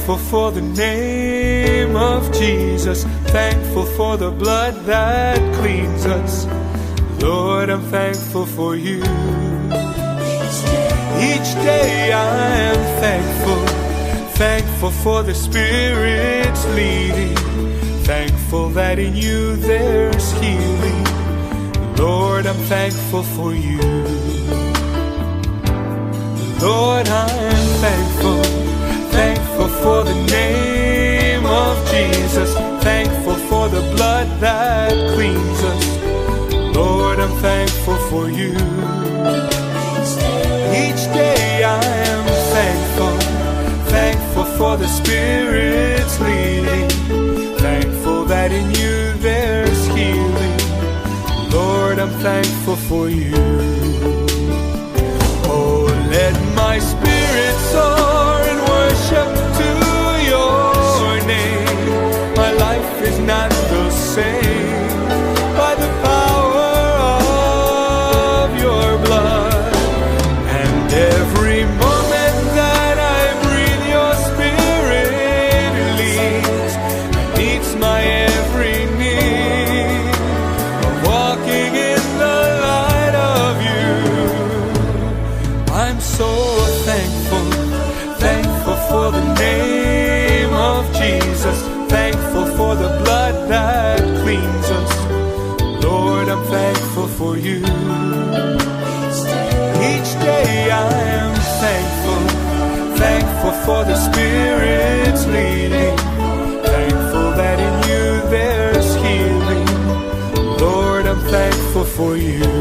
thankful for the name of Jesus, thankful for the blood that cleans us. Lord, I'm thankful for you. Each day I am thankful, thankful for the Spirit's leading, thankful that in you there's healing. Lord, I'm thankful for you. Lord, I am thankful, thankful for the name of Jesus, thankful for the blood that cleans us. Lord, I'm thankful for you. Each day I am thankful, thankful for the Spirit's leading, thankful that in you there's healing. Lord, I'm thankful for you. Oh, let my spirit soar and worship to your name. My life is not the same by the power of your blood. And every moment that I breathe, your Spirit leads and meets my every need of walking in the light of you. I'm so thankful, thankful for the name of Jesus, thankful for the blood that cleans us. Lord, I'm thankful for you. Each day I am thankful, thankful for the Spirit's leading, thankful that in you there's healing. Lord, I'm thankful for you.